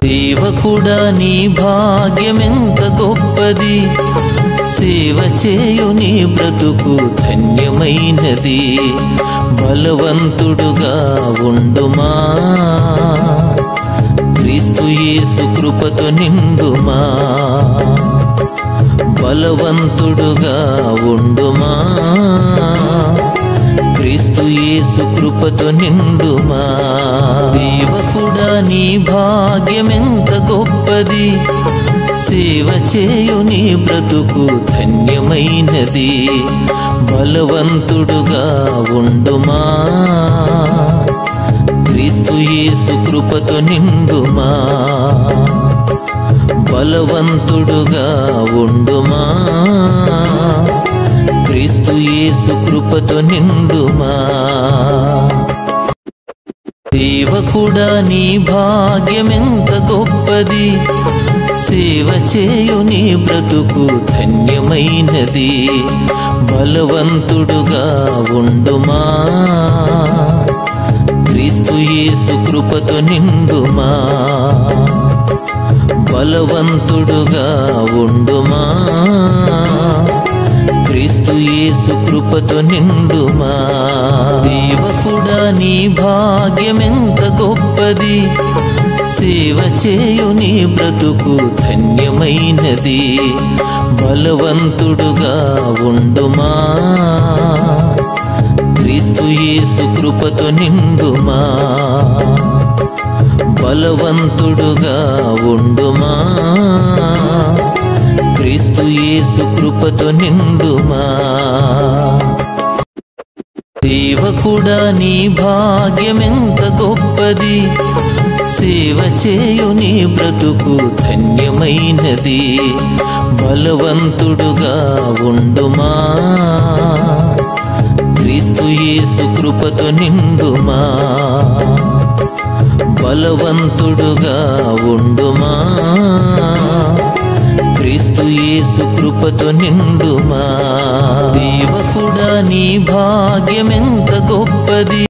సేవకుడా నీ భాగ్యమెంత గొప్పది, సేవ చేయు నీ బ్రతుకు ధన్యమైనది. బలవంతుడుగా ఉండుమా, క్రీస్తు యేసు కృపతో నిండుమా. బలవంతుడుగా ఉండుమా, క్రీస్తు యేసు కృపతో నిండుమా. సేవకుడా నీ భాగ్యమెంత గొప్పది, సేవ చేయు నీ బ్రతుకు ధన్యమైనది. బలవంతుడుగా ఉండుమా, క్రీస్తు యేసు కృపతో నిండుమా. బలవంతుడుగా ఉండుమా, క్రీస్తు యేసు కృపతో నిండుమా. సేవకుడా నీ భాగ్యమెంత గొప్పది, సేవ చేయు నీ బ్రతుకు ధన్యమైనది. బలవంతుడుగా ఉండుమా, క్రీస్తు యేసు కృపతో నిండుమా. బలవంతుడుగా ఉండుమా, క్రీస్తు యేసు కృపతో నిండుమా. సేవకుడా నీ భాగ్యమెంత గొప్పది, సేవ చేయు నీ బ్రతుకు ధన్యమైనది. బలవంతుడుగా ఉండుమా, క్రీస్తు యేసు కృపతో నిండుమా. బలవంతుడుగా ఉండుమా, క్రీస్తు యేసు కృపతో నిండుమా. సేవకుడా నీ భాగ్యమెంత గొప్పది, సేవ చేయు నీ బ్రతుకు ధన్యమైనది. బలవంతుడుగా ఉండుమా, క్రీస్తు యేసు కృపతో నిండుమా. బలవంతుడుగా ఉండుమా, క్రీస్తు యేసు కృపతో నిండుమా. సేవకుడా నీ భాగ్యమెంత గొప్పది.